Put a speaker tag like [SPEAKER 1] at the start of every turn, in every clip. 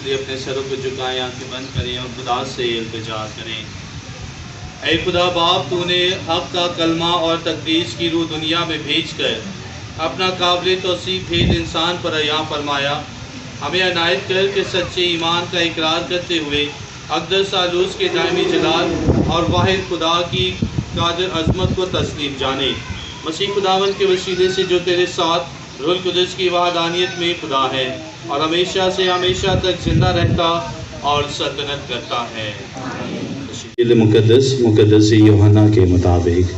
[SPEAKER 1] اپنے سروں کو جھکائیں، آنکھیں بند کریں اور خدا سے التجا کریں۔ اے خدا باپ، تو نے حق کا کلمہ اور تقدیس کی روح دنیا میں بھیج کر اپنا قابل توصیف بھید انسان پر عیاں فرمایا۔ ہمیں عنایت کر کے سچے ایمان کا اقرار کرتے ہوئے اقدس ثالوث کے دائمی جلال اور واحد خدا کی قادر عظمت کو تسلیم جانے۔ مسیح خداوند کے وسیلے سے جو تیرے ساتھ روح القدس کی وحدانیت میں خدا ہے اور ہمیشہ سے ہمیشہ تک زندہ رہتا اور سلطنت کرتا ہے۔
[SPEAKER 2] مقدس یوحنا کے مطابق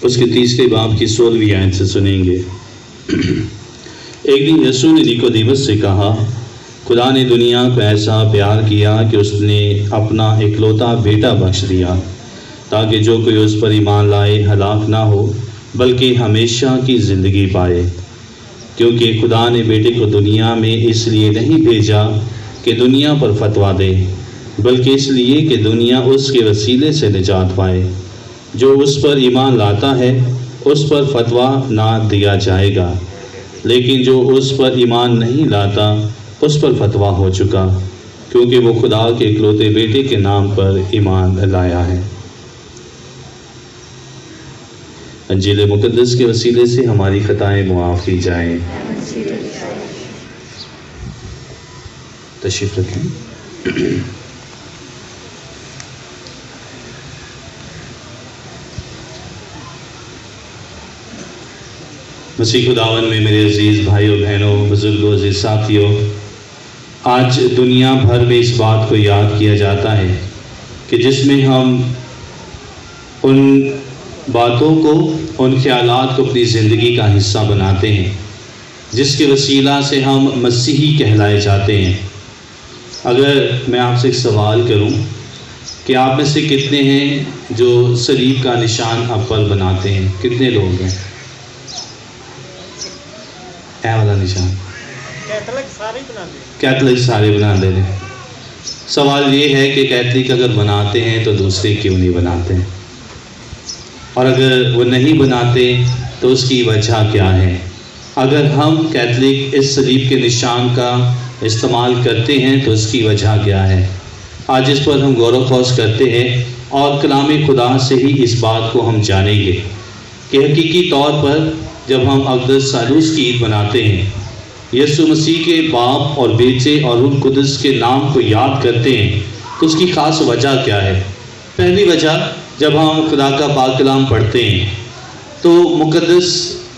[SPEAKER 2] اس کے تیسرے باب کی 16ویں آیت سے سنیں گے۔ ایک دن یسوع نے نیکودیمس سے کہا، خدا نے دنیا کو ایسا پیار کیا کہ اس نے اپنا اکلوتا بیٹا بخش دیا تاکہ جو کوئی اس پر ایمان لائے ہلاک نہ ہو بلکہ ہمیشہ کی زندگی پائے۔ کیونکہ خدا نے بیٹے کو دنیا میں اس لیے نہیں بھیجا کہ دنیا پر فتویٰ دے بلکہ اس لیے کہ دنیا اس کے وسیلے سے نجات پائے۔ جو اس پر ایمان لاتا ہے اس پر فتویٰ نہ دیا جائے گا، لیکن جو اس پر ایمان نہیں لاتا اس پر فتویٰ ہو چکا، کیونکہ وہ خدا کے اکلوتے بیٹے کے نام پر ایمان لایا ہے۔ انجیل مقدس کے وسیلے سے ہماری خطائیں معاف کی جائیں۔ تشریف رکھیں۔ مسیح خداوند میں میرے عزیز بھائیوں بہنوں، بزرگوں، عزیز ساتھیوں، آج دنیا بھر میں اس بات کو یاد کیا جاتا ہے کہ جس میں ہم ان باتوں کو، ان خیالات کو اپنی زندگی کا حصہ بناتے ہیں جس کے وسیلہ سے ہم مسیحی کہلائے جاتے ہیں۔ اگر میں آپ سے ایک سوال کروں کہ آپ میں سے کتنے ہیں جو صلیب کا نشان اب پر بناتے ہیں؟ کتنے لوگ ہیں؟ اے والا نشان کیتھولک سارے بنا دے رہے۔ سوال یہ ہے کہ کیتھولک اگر بناتے ہیں تو دوسرے کیوں نہیں بناتے، اور اگر وہ نہیں بناتے تو اس کی وجہ کیا ہے؟ اگر ہم کیتھولک اس صلیب کے نشان کا استعمال کرتے ہیں تو اس کی وجہ کیا ہے؟ آج اس پر ہم غور و خوض کرتے ہیں اور کلام خدا سے ہی اس بات کو ہم جانیں گے کہ حقیقی طور پر جب ہم اقدس ثالوث کی عید مناتے ہیں، یسوع مسیح کے باپ اور بیٹے اور روح القدس کے نام کو یاد کرتے ہیں تو اس کی خاص وجہ کیا ہے؟ پہلی وجہ، جب ہم خدا کا پاک کلام پڑھتے ہیں تو مقدس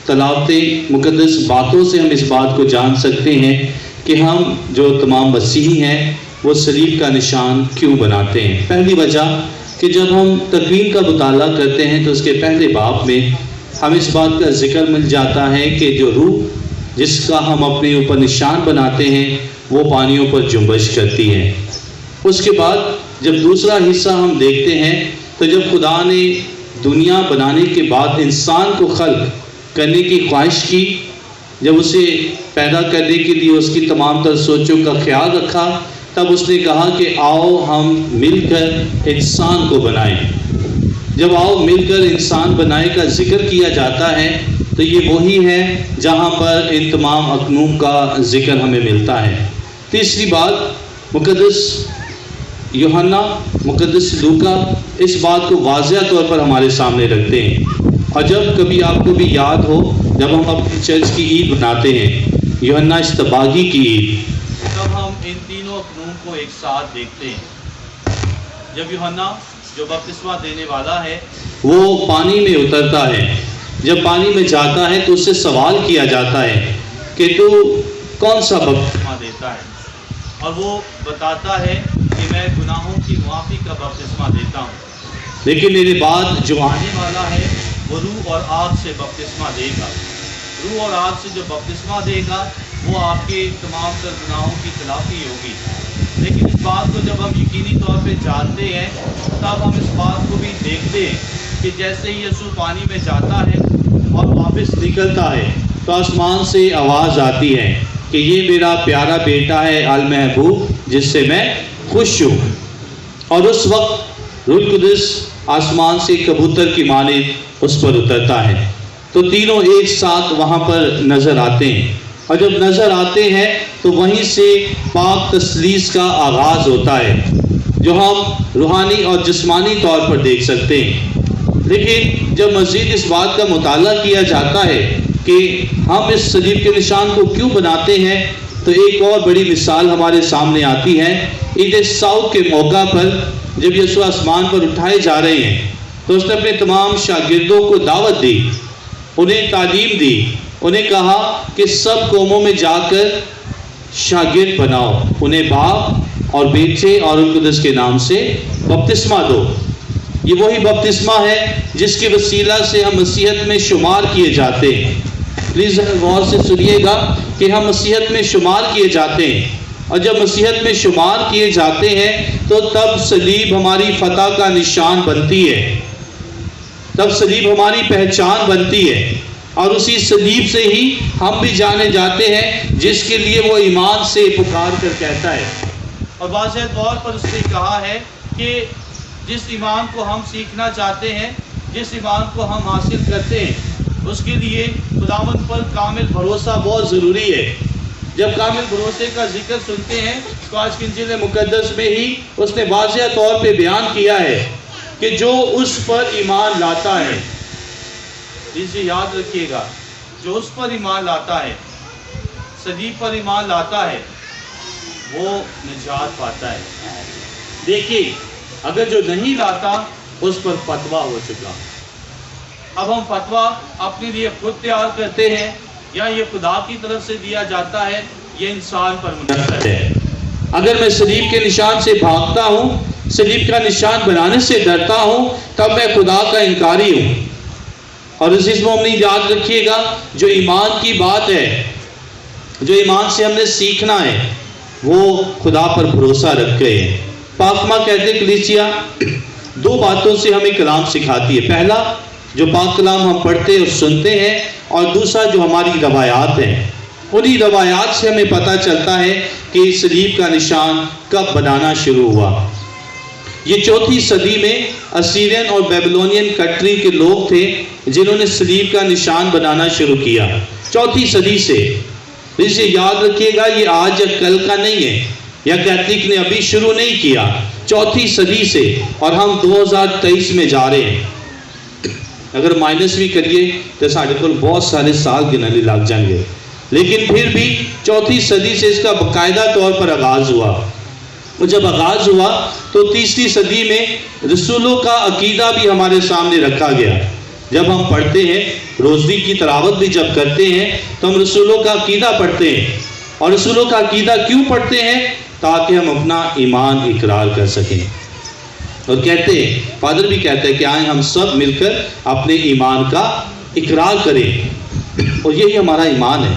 [SPEAKER 2] تلاوتیں، مقدس باتوں سے ہم اس بات کو جان سکتے ہیں کہ ہم جو تمام مسیحی ہیں وہ صلیب کا نشان کیوں بناتے ہیں۔ پہلی وجہ کہ جب ہم تکوین کا مطالعہ کرتے ہیں تو اس کے پہلے باب میں ہم اس بات کا ذکر مل جاتا ہے کہ جو روح جس کا ہم اپنے اوپر نشان بناتے ہیں وہ پانیوں پر جنبش کرتی ہے۔ اس کے بعد جب دوسرا حصہ ہم دیکھتے ہیں تو جب خدا نے دنیا بنانے کے بعد انسان کو خلق کرنے کی خواہش کی، جب اسے پیدا کرنے کے لیے اس کی تمام تر سوچوں کا خیال رکھا، تب اس نے کہا کہ آؤ ہم مل کر انسان کو بنائیں۔ جب آؤ مل کر انسان بنائے کا ذکر کیا جاتا ہے تو یہ وہی ہے جہاں پر ان تمام اکنوم کا ذکر ہمیں ملتا ہے۔ تیسری بات، مقدس یوحنا، مقدس لوکا اس بات کو واضح طور پر ہمارے سامنے رکھتے ہیں، اور جب کبھی آپ کو بھی یاد ہو، جب ہم اپنی چرچ کی عید مناتے ہیں، یوحنا اشتباہی کی عید،
[SPEAKER 1] تب ہم ان تینوں اکنوم کو ایک ساتھ دیکھتے ہیں۔ جب یوحنا جو بپتسمہ دینے والا ہے
[SPEAKER 2] وہ پانی میں اترتا ہے، جب پانی میں جاتا ہے تو اس سے سوال کیا جاتا ہے کہ تو کون سا بپتسمہ
[SPEAKER 1] دیتا ہے، اور وہ بتاتا ہے کہ میں گناہوں کی معافی کا بپتسمہ دیتا ہوں،
[SPEAKER 2] لیکن میرے بعد جو
[SPEAKER 1] آنے والا ہے وہ روح اور آگ سے بپتسمہ دے گا۔ روح اور آگ سے جو بپتسمہ دے گا وہ آپ کے تمام تر گناہوں کی تلافی ہوگی۔ لیکن اس بات کو جب ہم یقینی طور پہ جانتے ہیں تب ہم اس بات کو بھی دیکھتے ہیں کہ جیسے ہی یسوع پانی میں جاتا ہے اور واپس
[SPEAKER 2] نکلتا ہے تو آسمان سے آواز آتی ہے کہ یہ میرا پیارا بیٹا ہے المحبوب، جس سے میں خوش ہوں، اور اس وقت روح القدس آسمان سے کبوتر کی مانند اس پر اترتا ہے، تو تینوں ایک ساتھ وہاں پر نظر آتے ہیں، اور جب نظر آتے ہیں تو وہیں سے پاک تثلیث کا آغاز ہوتا ہے جو ہم روحانی اور جسمانی طور پر دیکھ سکتے ہیں۔ لیکن جب مزید اس بات کا مطالعہ کیا جاتا ہے کہ ہم اس صلیب کے نشان کو کیوں بناتے ہیں تو ایک اور بڑی مثال ہمارے سامنے آتی ہے۔ عید سعود کے موقع پر جب یسوع آسمان پر اٹھائے جا رہے ہیں تو اس نے اپنے تمام شاگردوں کو دعوت دی، انہیں تعلیم دی، انہیں کہا کہ سب قوموں میں جا کر شاگرد بناؤ، انہیں باپ اور بیٹے اور روح القدس کے نام سے بپتسمہ دو۔ یہ وہی بپتسمہ ہے جس کے وسیلہ سے ہم مسیحیت میں شمار کیے جاتے ہیں۔ پلیز غور سے سنیے گا کہ ہم مسیحیت میں شمار کیے جاتے ہیں، اور جب مسیحیت میں شمار کیے جاتے ہیں تو تب صلیب ہماری فتح کا نشان بنتی ہے، تب صلیب ہماری پہچان بنتی ہے، اور اسی صلیب سے ہی ہم بھی جانے جاتے ہیں جس کے لیے وہ ایمان سے پکار کر کہتا ہے۔
[SPEAKER 1] اور واضح طور پر اس نے کہا ہے کہ جس ایمان کو ہم سیکھنا چاہتے ہیں، جس ایمان کو ہم حاصل کرتے ہیں، اس کے لیے خداوند پر کامل بھروسہ بہت ضروری ہے۔ جب کامل بھروسے کا ذکر سنتے ہیں تو آج کی انجیل مقدس میں ہی اس نے واضح طور پہ بیان کیا ہے کہ جو اس پر ایمان لاتا ہے، اسے یاد رکھیے گا، جو اس پر ایمان لاتا ہے، صلیب پر ایمان لاتا ہے، وہ نجات پاتا ہے۔ دیکھیے، اگر جو نہیں لاتا اس پر فتویٰ ہو چکا۔ اب ہم فتویٰ اپنے لیے خود تیار کرتے ہیں یا یہ خدا کی طرف سے دیا جاتا ہے، یہ انسان پر منحصر ہے۔
[SPEAKER 2] اگر میں صلیب کے نشان سے بھاگتا ہوں، صلیب کا نشان بنانے سے ڈرتا ہوں، تب میں خدا کا انکاری ہوں۔ اور عزیز مومنین، یاد رکھیے گا، جو ایمان کی بات ہے، جو ایمان سے ہم نے سیکھنا ہے، وہ خدا پر بھروسہ رکھ گئے ہیں۔ پاکما کہتے ہیں کلیسیا دو باتوں سے ہمیں کلام سکھاتی ہے، پہلا جو پاک کلام ہم پڑھتے اور سنتے ہیں، اور دوسرا جو ہماری روایات ہیں۔ انہی روایات سے ہمیں پتہ چلتا ہے کہ صلیب کا نشان کب بنانا شروع ہوا۔ یہ 4 صدی میں اسیرین اور بیبلونین کنٹری کے لوگ تھے جنہوں نے صلیب کا نشان بنانا شروع کیا 4 صدی سے۔ اسے یاد رکھیے گا، یہ آج یا کل کا نہیں ہے، یا کیتھولک نے ابھی شروع نہیں کیا، 4 صدی سے، اور ہم 2023 میں جا رہے ہیں۔ اگر مائنس بھی کریے تو ساڑھے کو بہت سارے سال گننے لگ جائیں گے، لیکن پھر بھی 4 صدی سے اس کا باقاعدہ طور پر آغاز ہوا۔ اور جب آغاز ہوا تو 3 صدی میں رسولوں کا عقیدہ بھی ہمارے سامنے رکھا گیا۔ جب ہم پڑھتے ہیں، روزی کی تلاوت بھی جب کرتے ہیں تو ہم رسولوں کا عقیدہ پڑھتے ہیں، اور رسولوں کا عقیدہ کیوں پڑھتے ہیں؟ تاکہ ہم اپنا ایمان اقرار کر سکیں۔ اور کہتے ہیں، فادر بھی کہتے ہیں کہ آئیں ہم سب مل کر اپنے ایمان کا اقرار کریں، اور یہی ہمارا ایمان ہے۔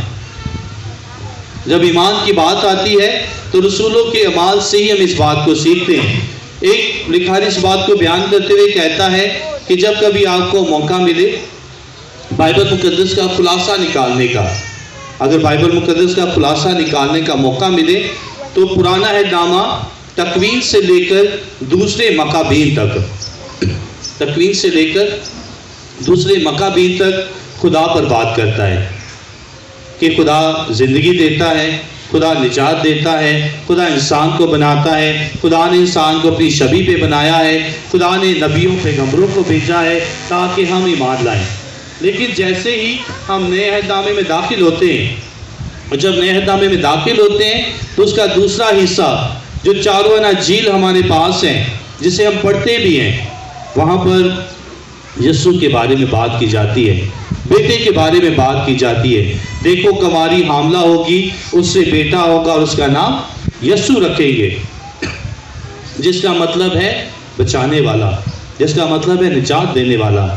[SPEAKER 2] جب ایمان کی بات آتی ہے تو رسولوں کے اعمال سے ہی ہم اس بات کو سیکھتے ہیں۔ ایک لکھاری اس بات کو بیان کرتے ہوئے کہتا ہے کہ جب کبھی آپ کو موقع ملے بائبل مقدس کا خلاصہ نکالنے کا، اگر بائبل مقدس کا خلاصہ نکالنے کا موقع ملے تو پرانا عہد نامہ تکوین سے لے کر دوسرے مکابین تک تکوین سے لے کر دوسرے مکابین تک خدا پر بات کرتا ہے کہ خدا زندگی دیتا ہے، خدا نجات دیتا ہے، خدا انسان کو بناتا ہے، خدا نے انسان کو اپنی شبیہ پہ بنایا ہے، خدا نے نبیوں پیغمبروں کو بھیجا ہے تاکہ ہم ایمان لائیں۔ لیکن جیسے ہی ہم نئے عہد نامے میں داخل ہوتے ہیں، اور جب نئے عہد نامے میں داخل ہوتے ہیں تو اس کا دوسرا حصہ جو چاروں اناجیل ہمارے پاس ہیں، جسے ہم پڑھتے بھی ہیں، وہاں پر یسوع کے بارے میں بات کی جاتی ہے، بیٹے کے بارے میں بات کی جاتی ہے۔ دیکھو کماری حاملہ ہوگی، اس سے بیٹا ہوگا اور اس کا نام یسوع رکھیں گے، جس کا مطلب ہے بچانے والا، جس کا مطلب ہے نجات دینے والا۔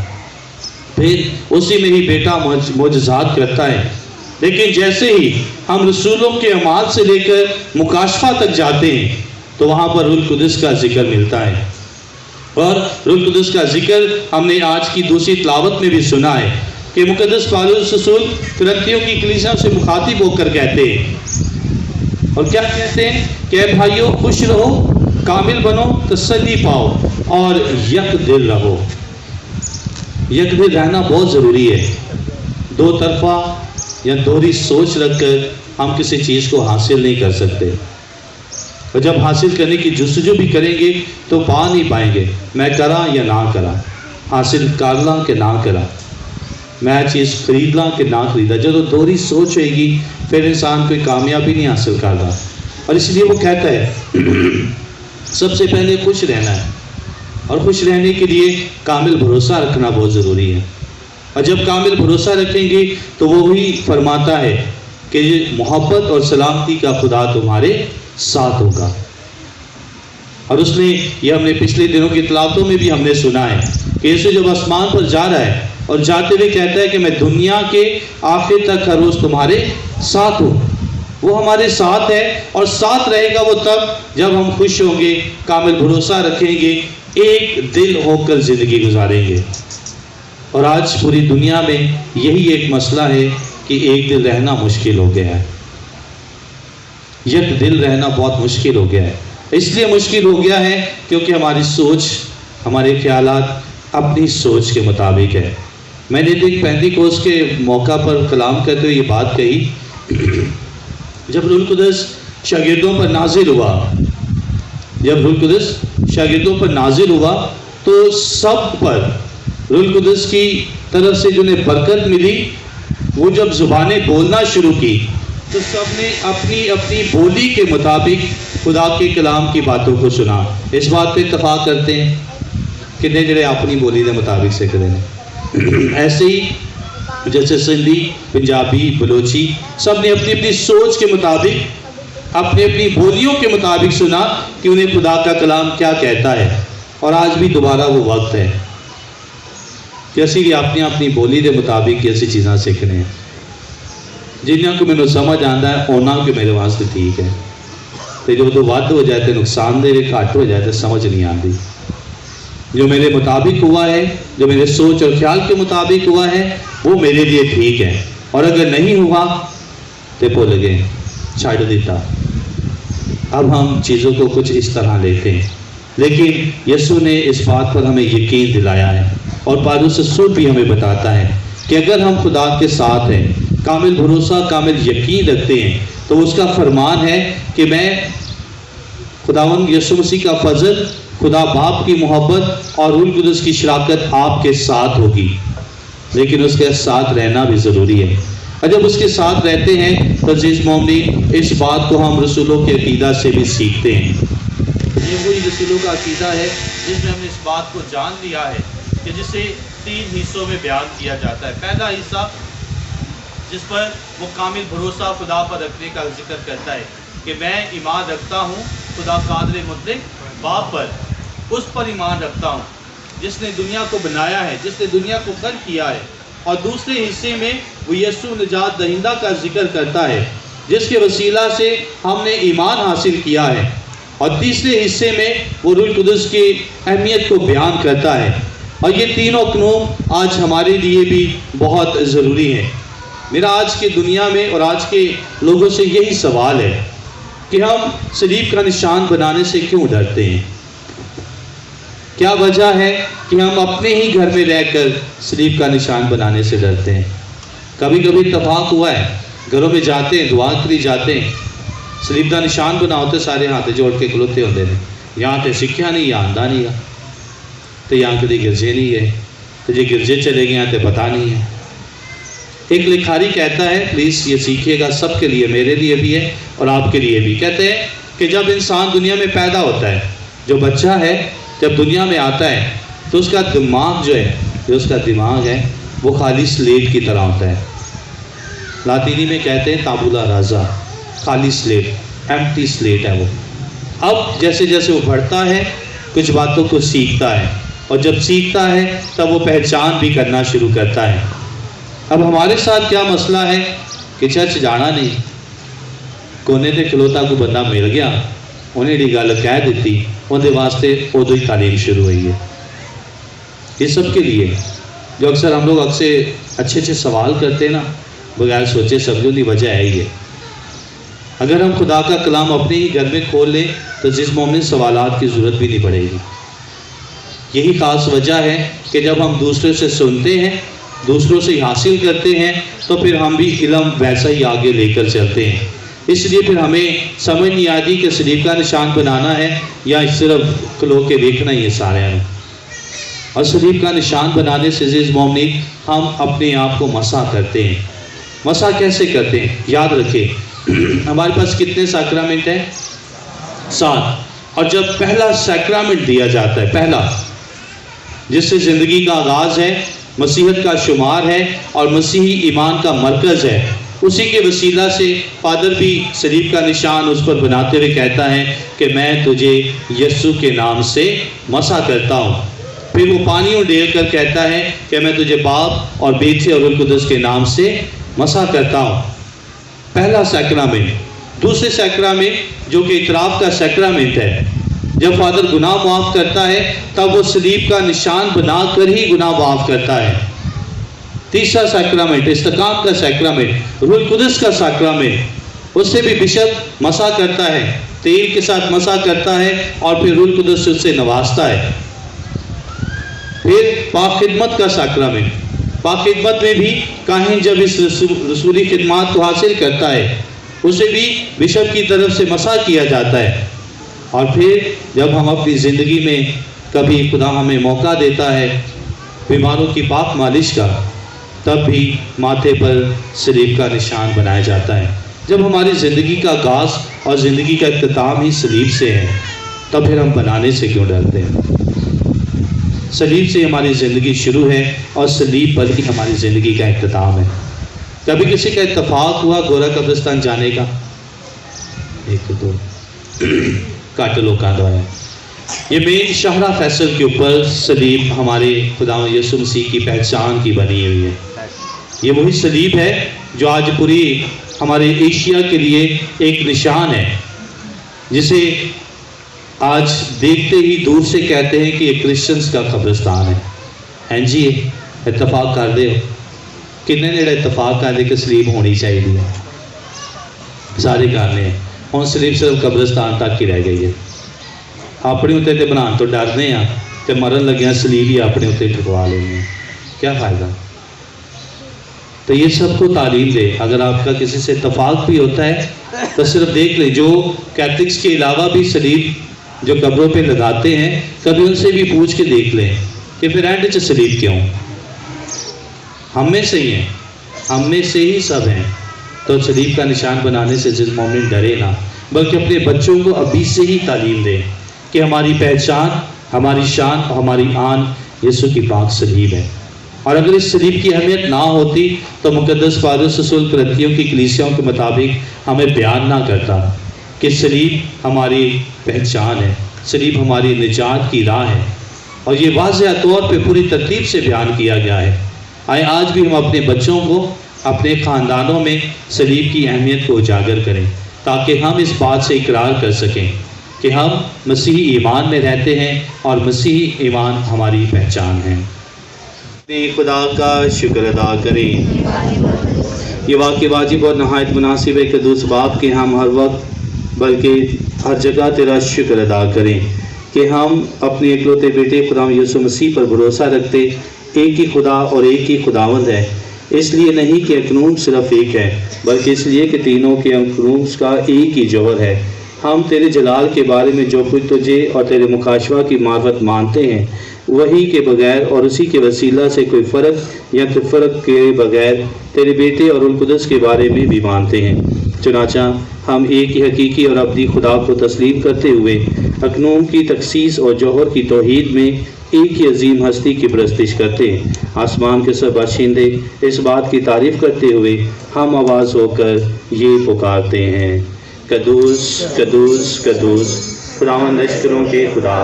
[SPEAKER 2] پھر اسی میں ہی بیٹا معجزات کرتا ہے۔ لیکن جیسے ہی ہم رسولوں کے اعمال سے لے کر مکاشفہ تک جاتے ہیں تو وہاں پر روح القدس کا ذکر ملتا ہے، اور روح القدس کا ذکر ہم نے آج کی دوسری تلاوت میں بھی سنا ہے کہ مقدس پالوس رسول کرنتھیوں کی کلیسیا سے مخاطب ہو کر کہتے ہیں، اور کیا کہتے ہیں کہ اے بھائیو خوش رہو، کامل بنو، تسلی پاؤ اور یک دل رہو۔ یک دل رہنا بہت ضروری ہے۔ دو طرفہ یا دوہری سوچ رکھ کر ہم کسی چیز کو حاصل نہیں کر سکتے، اور جب حاصل کرنے کی جستجو بھی کریں گے تو پا نہیں پائیں گے، میں کرا یا نہ کرا، حاصل کر لاں کہ نہ کرا، میں چیز خرید لاں کہ نہ خریدا۔ جب دوہری سوچ ہوئے گی پھر انسان کوئی کامیابی نہیں حاصل کر رہا، اور اس لیے وہ کہتا ہے سب سے پہلے خوش رہنا ہے، اور خوش رہنے کے لیے کامل بھروسہ رکھنا بہت ضروری ہے۔ اور جب کامل بھروسہ رکھیں گے تو وہ وہی فرماتا ہے کہ محبت اور سلامتی کا خدا تمہارے ساتھ ہوگا۔ اور اس نے یہ ہم نے پچھلے دنوں کی تلاوتوں میں بھی ہم نے سنا ہے کہ یسوع جب آسمان پر جا رہا ہے اور جاتے ہوئے کہتا ہے کہ میں دنیا کے آخر تک ہر روز تمہارے ساتھ ہوں۔ وہ ہمارے ساتھ ہے، اور ساتھ رہے گا وہ تب جب ہم خوش ہوں گے، کامل بھروسہ رکھیں گے، ایک دل ہو کر زندگی گزاریں گے۔ اور آج پوری دنیا میں یہی ایک مسئلہ ہے کہ ایک دل رہنا مشکل ہو گیا ہے، یک دل رہنا بہت مشکل ہو گیا ہے۔ اس لیے مشکل ہو گیا ہے کیونکہ ہماری سوچ، ہمارے خیالات اپنی سوچ کے مطابق ہے۔ میں نے ایک پینتیکوست کے موقع پر کلام کرتے ہوئے یہ بات کہی، جب روح القدس شاگردوں پر نازل ہوا، جب روح القدس شاگردوں پر نازل ہوا تو سب پر روح القدس کی طرف سے جنہیں برکت ملی، وہ جب زبانیں بولنا شروع کی تو سب نے اپنی اپنی بولی کے مطابق خدا کے کلام کی باتوں کو سنا۔ اس بات پہ اتفاق کرتے ہیں کہ نہیں جڑے اپنی بولی کے مطابق سے کریں، ایسے ہی جیسے سندھی، پنجابی، بلوچی، سب نے اپنی اپنی سوچ کے مطابق، اپنی اپنی بولیوں کے مطابق سنا کہ انہیں خدا کا کلام کیا کہتا ہے۔ اور آج بھی دوبارہ وہ وقت ہے کہ اسی بھی اپنی اپنی بولی کے مطابق ایسی چیزاں سیکھنے ہیں جنہوں کو مینوں سمجھ آتا ہے انہوں کے میرے واسطے ٹھیک ہے، تو جو تو ود ہو جائے تو نقصان دہ، گھٹ ہو جائے تو سمجھ نہیں آتی۔ جو میرے مطابق ہوا ہے، جو میرے سوچ اور خیال کے مطابق ہوا ہے، وہ میرے لیے ٹھیک ہے، اور اگر نہیں ہوا تو بھول گئے، چھڑ دیتا۔ اب ہم چیزوں کو کچھ اس طرح لیتے ہیں، لیکن یسوع نے اس بات پر ہمیں یقین دلایا ہے، اور پالوس رسول بھی ہمیں بتاتا ہے کہ اگر ہم خدا کے ساتھ ہیں، کامل بھروسہ، کامل یقین رکھتے ہیں، تو اس کا فرمان ہے کہ میں خداوند یسوع مسیح کا فضل، خدا باپ کی محبت اور روح القدس کی شراکت آپ کے ساتھ ہوگی۔ لیکن اس کے ساتھ رہنا بھی ضروری ہے، اور جب اس کے ساتھ رہتے ہیں تو عزیز مومنین، اس بات کو ہم رسولوں کے عقیدہ سے بھی سیکھتے ہیں۔ یہ وہی رسولوں کا عقیدہ ہے جس میں ہم نے اس بات کو جان لیا ہے کہ جسے 3 حصوں میں بیان کیا جاتا ہے۔ پہلا حصہ جس پر وہ کامل بھروسہ خدا پر رکھنے کا ذکر کرتا ہے کہ میں ایمان رکھتا ہوں خدا قادر مطلق باپ پر، اس پر ایمان رکھتا ہوں جس نے دنیا کو بنایا ہے، جس نے دنیا کو خلق کیا ہے۔ اور دوسرے حصے میں وہ یسوع نجات دہندہ کا ذکر کرتا ہے جس کے وسیلہ سے ہم نے ایمان حاصل کیا ہے۔ اور تیسرے حصے میں وہ روح القدس کی اہمیت کو بیان کرتا ہے۔ اور یہ تینوں قانون آج ہمارے لیے بھی بہت ضروری ہیں۔ میرا آج کے دنیا میں اور آج کے لوگوں سے یہی سوال ہے کہ ہم صلیب کا نشان بنانے سے کیوں ڈرتے ہیں؟ کیا وجہ ہے کہ ہم اپنے ہی گھر میں رہ کر صلیب کا نشان بنانے سے ڈرتے ہیں؟ کبھی کبھی اتفاق ہوا ہے، گھروں میں جاتے ہیں، دعا کے لیے جاتے ہیں، صلیب کا نشان بنا ہوتے، سارے ہاتھ جوڑ کے کھلوتے ہوتے ہیں، یہاں تے سکھیا نہیں، یہاں آندا نہیں گا، تو یہاں کدی گرجے نہیں گئے، تو جی گرجے چلے گئے تو پتہ نہیں ہے۔ ایک لکھاری کہتا ہے، پلیز یہ سیکھیے گا، سب کے لیے، میرے لیے بھی ہے اور آپ کے لیے بھی، کہتے ہیں کہ جب انسان دنیا میں پیدا ہوتا ہے، جو بچہ ہے جب دنیا میں آتا ہے تو اس کا دماغ اس کا دماغ ہے وہ خالی سلیٹ کی طرح ہوتا ہے۔ لاطینی میں کہتے ہیں تابولا رازا، خالی سلیٹ، ایمٹی سلیٹ ہے وہ۔ اب جیسے جیسے وہ بڑھتا ہے کچھ باتوں کو سیکھتا ہے، اور جب سیکھتا ہے تب وہ پہچان بھی کرنا شروع کرتا ہے۔ اب ہمارے ساتھ کیا مسئلہ ہے کہ چرچ جانا نہیں، کونے تے کھلوتا کو بندہ مل گیا، انہیں دی گل کہہ دیتی، اندر واسطے ادو ہی تعلیم شروع ہوئی ہے۔ یہ سب کے لیے جو اکثر ہم لوگ اچھے سوال کرتے ہیں نا، بغیر سوچے سمجھو دی وجہ ہے یہ۔ اگر ہم خدا کا کلام اپنے ہی گھر میں کھول لیں تو جس مومن سوالات کی ضرورت بھی نہیں پڑے گی۔ یہی خاص وجہ ہے کہ جب ہم دوسرے سے سنتے ہیں، دوسروں سے حاصل کرتے ہیں، تو پھر ہم بھی علم ویسا ہی آگے لے کر چلتے ہیں۔ اس لیے پھر ہمیں سمجھ نہیں آتی کہ صلیب کا نشان بنانا ہے یا صرف کھلو کے دیکھنا ہی ہے سارے ہیں۔ اور صلیب کا نشان بنانے سے عزیز مومنین ہم اپنے آپ کو مسح کرتے ہیں۔ مسح کیسے کرتے ہیں؟ یاد رکھیں ہمارے پاس کتنے سیکرامنٹ ہیں؟ 7۔ اور جب پہلا سیکرامنٹ دیا جاتا ہے، پہلا جس سے زندگی کا آغاز ہے، مسیحیت کا شمار ہے اور مسیحی ایمان کا مرکز ہے، اسی کے وسیلہ سے فادر بھی صلیب کا نشان اس پر بناتے ہوئے کہتا ہے کہ میں تجھے یسوع کے نام سے مسح کرتا ہوں۔ پھر وہ پانی اڈیل کر کہتا ہے کہ میں تجھے باپ اور بیٹے اور روح القدس کے نام سے مسح کرتا ہوں۔ پہلا سیکرامنٹ۔ دوسرے سیکرامنٹ جو کہ اعتراف کا سیکرامنٹ ہے، جب فادر گناہ معاف کرتا ہے تب وہ صلیب کا نشان بنا کر ہی گناہ معاف کرتا ہے۔ تیسرا سیکرامنٹ استقام کا سیکرامنٹ، روح القدس کا سیکرامنٹ، اس سے بھی بشپ مسح کرتا ہے، تیل کے ساتھ مسح کرتا ہے اور پھر روح القدس اس سے نوازتا ہے۔ پھر پاک خدمت کا سیکرامنٹ، پاک خدمت میں بھی کاہن جب اس رسولی خدمات کو حاصل کرتا ہے اسے بھی بشپ کی طرف سے مسح کیا جاتا ہے۔ اور پھر جب ہم اپنی زندگی میں کبھی خدا ہمیں موقع دیتا ہے بیماروں کی پاک مالش کا، تب بھی ماتھے پر صلیب کا نشان بنایا جاتا ہے۔ جب ہماری زندگی کا آغاز اور زندگی کا اختتام ہی صلیب سے ہے، تب پھر ہم بنانے سے کیوں ڈرتے ہیں؟ صلیب سے ہماری زندگی شروع ہے اور صلیب پر ہی ہماری زندگی کا اختتام ہے۔ کبھی کسی کا اتفاق ہوا گورا قبرستان جانے کا؟ ایک دو کاٹ لو کا دعا۔ یہ مین شاہراہ فیصل کے اوپر صلیب ہمارے خدا یسوع مسیح کی پہچان کی بنی ہوئی ہے۔ یہ وہی صلیب ہے جو آج پوری ہمارے ایشیا کے لیے ایک نشان ہے، جسے آج دیکھتے ہی دور سے کہتے ہیں کہ یہ کرسچنز کا قبرستان ہے۔ ہیں جی اتفاق کر دے ہو کتنے نیڑے اتفاق کر دے کہ صلیب ہونی چاہیے، سارے کرنے ہیں۔ ہوں صلیب صرف قبرستان تک ہی رہ گئی ہے۔ اپنے اتنے تے بنا تو ڈرنے ہیں تے مرن لگے صلیب ہی اپنے اتنے ٹھکوا لیں گے، کیا فائدہ؟ تو یہ سب کو تعلیم دے۔ اگر آپ کا کسی سے اتفاق بھی ہوتا ہے تو صرف دیکھ لیں، جو کیتھلکس کے علاوہ بھی صلیب جو قبروں پہ لگاتے ہیں، کبھی ان سے بھی پوچھ کے دیکھ لیں کہ پھر اینڈ سے صلیب کیوں؟ ہم میں سے ہی ہیں، ہم میں سے ہی سب ہیں۔ تو صلیب کا نشان بنانے سے جس مومن ڈرے نہ، بلکہ اپنے بچوں کو ابھی سے ہی تعلیم دیں کہ ہماری پہچان، ہماری شان اور ہماری آن یسوع کی پاک صلیب ہے۔ اور اگر اس صلیب کی اہمیت نہ ہوتی تو مقدس پادرس رسول کرنتھیوں کی کلیسیاؤں کے مطابق ہمیں بیان نہ کرتا کہ صلیب ہماری پہچان ہے، صلیب ہماری نجات کی راہ ہے، اور یہ واضح طور پہ پوری ترتیب سے بیان کیا گیا ہے۔ آئے آج بھی ہم اپنے بچوں کو اپنے خاندانوں میں صلیب کی اہمیت کو اجاگر کریں، تاکہ ہم اس بات سے اقرار کر سکیں کہ ہم مسیحی ایمان میں رہتے ہیں اور مسیحی ایمان ہماری پہچان ہے۔ خدا کا شکر ادا کریں۔ یہ واقعی واجب اور نہایت مناسب ہے کہ قدوس باپ کے ہم ہر وقت بلکہ ہر جگہ تیرا شکر ادا کریں۔ کہ ہم اپنے اکلوتے بیٹے خدا یسوع مسیح پر بھروسہ رکھتے ایک ہی خدا اور ایک ہی خداوند ہے، اس لیے نہیں کہ اکنوم صرف ایک ہے، بلکہ اس لیے کہ تینوں کے اکنوم کا ایک ہی جوہر ہے۔ ہم تیرے جلال کے بارے میں جو کچھ تجھے اور تیرے مکاشفہ کی معرفت مانتے ہیں، وہی کے بغیر اور اسی کے وسیلہ سے کوئی فرق یا تفرق کے بغیر تیرے بیٹے اور القدس کے بارے میں بھی مانتے ہیں۔ چنانچہ ہم ایک ہی حقیقی اور ابدی خدا کو تسلیم کرتے ہوئے اکنوم کی تخصیص اور جوہر کی توحید میں ایک ہی عظیم ہستی کی پرستش کرتے ہیں۔ آسمان کے سب باشندے اس بات کی تعریف کرتے ہوئے ہم آواز ہو کر یہ پکارتے ہیں، قدوس قدوس قدوس خداوند لشکروں کے خدا،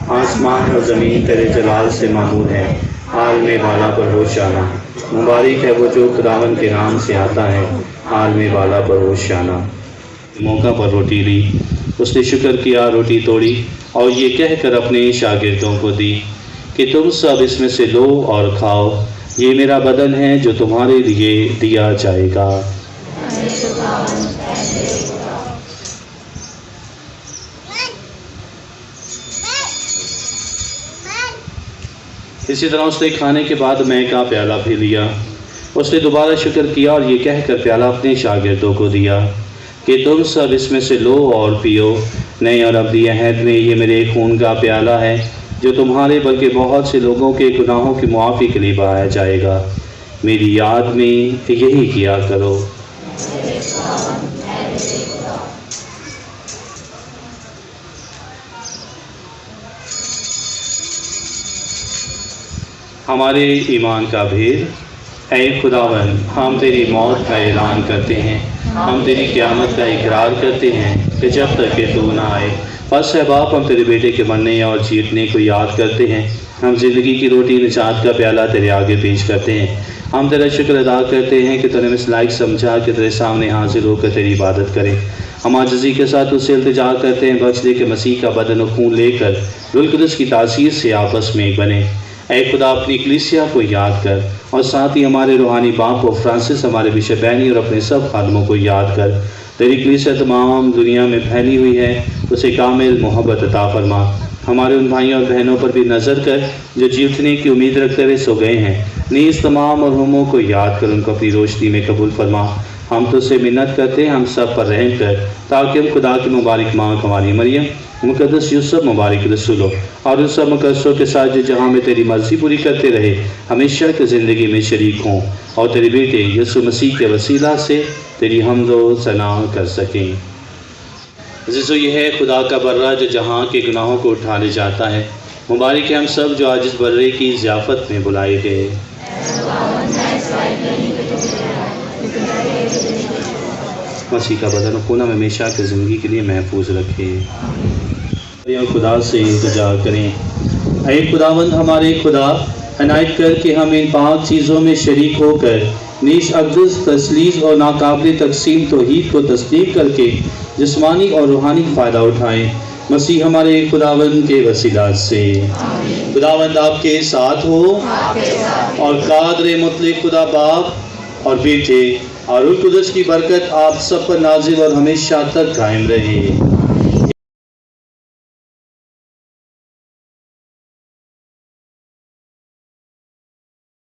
[SPEAKER 2] آسمان اور زمین تیرے جلال سے معمور ہے۔ عالم بالا پر ہوشیانہ، مبارک ہے وہ جو خداوند کے نام سے آتا ہے۔ عالم بالا پر ہوشیانہ۔ موقع پر روٹی لی، اس نے شکر کیا، روٹی توڑی اور یہ کہہ کر اپنے شاگردوں کو دی کہ تم سب اس میں سے لو اور کھاؤ، یہ میرا بدن ہے جو تمہارے لیے دیا جائے گا۔ اسی طرح اس نے کھانے کے بعد مے کا پیالہ بھی لیا، اس نے دوبارہ شکر کیا اور یہ کہہ کر پیالہ اپنے شاگردوں کو دیا کہ تم سب اس میں سے لو اور پیو، نئے اور ابدی عہد میں یہ میرے خون کا پیالہ ہے جو تمہارے بلکہ بہت سے لوگوں کے گناہوں کی معافی کے لیے بہایا جائے گا۔ میری یاد میں یہی کیا کرو۔ ہمارے ایمان کا بھید۔ اے خداوند، ہم تیری موت کا اعلان کرتے ہیں، ہم تیری قیامت کا اقرار کرتے ہیں کہ جب تک کہ تو نہ آئے۔ پس اے باپ، ہم تیرے بیٹے کے مرنے اور جیتنے کو یاد کرتے ہیں، ہم زندگی کی روٹی نجات کا پیالہ تیرے آگے پیش کرتے ہیں۔ ہم تیرا شکر ادا کرتے ہیں کہ تو نے اس لائق سمجھا کہ تیرے سامنے حاضر ہو کر تیری عبادت کریں۔ ہم عاجزی کے ساتھ اس سے التجا کرتے ہیں، بخش دے کہ مسیح کا بدن و خون لے کر روح القدس کی تاثیر سے آپس میں ایک بنے۔ اے خدا، اپنی کلیسیا کو یاد کر اور ساتھ ہی ہمارے روحانی باپ و فرانسس، ہمارے بشپ بینی اور اپنے سب خادموں کو یاد کر۔ تیری کلیسیا تمام دنیا میں پھیلی ہوئی ہے، اسے کامل محبت عطا فرما۔ ہمارے ان بھائیوں اور بہنوں پر بھی نظر کر جو جی اٹھنے کی امید رکھتے ہوئے سو گئے ہیں، نیز تمام مرحوموں کو یاد کر ان کو اپنی روشنی میں قبول فرما۔ ہم تو سے منت کرتے ہیں، ہم سب پر رحم کر، تاکہ ہم خدا کی مبارک ماں ہماری مریم، مقدس یوسف مبارک رسولوں اور ان سب مقدسوں کے ساتھ جو جہاں میں تیری مرضی پوری کرتے رہے، ہمیشہ کی زندگی میں شریک ہوں اور تیرے بیٹے یسوع مسیح کے وسیلہ سے تیری حمد و ثنا کر سکیں۔ عزیزو، یہ ہے خدا کا برہ جو جہاں کے گناہوں کو اٹھا لے جاتا ہے۔ مبارک ہے ہم سب جو آج اس برے کی ضیافت میں بلائے گئے۔ مسیح کا بدن و خون ہمیشہ کی زندگی کے لیے محفوظ رکھے۔ خدا سے التجا کریں۔ اے خداوند ہمارے خدا، عنایت کر کہ ہم ان پاک چیزوں میں شریک ہو کر نیش اقدس تسلیس اور ناقابل تقسیم توحید کو تصدیق کر کے جسمانی اور روحانی فائدہ اٹھائیں، مسیح ہمارے خداوند کے وسیلہ سے۔ خداوند آپ کے ساتھ ہو اور قادر مطلق خدا باپ اور بیٹے اور روح القدس کی برکت آپ سب پر نازل اور ہمیشہ تک قائم رہے۔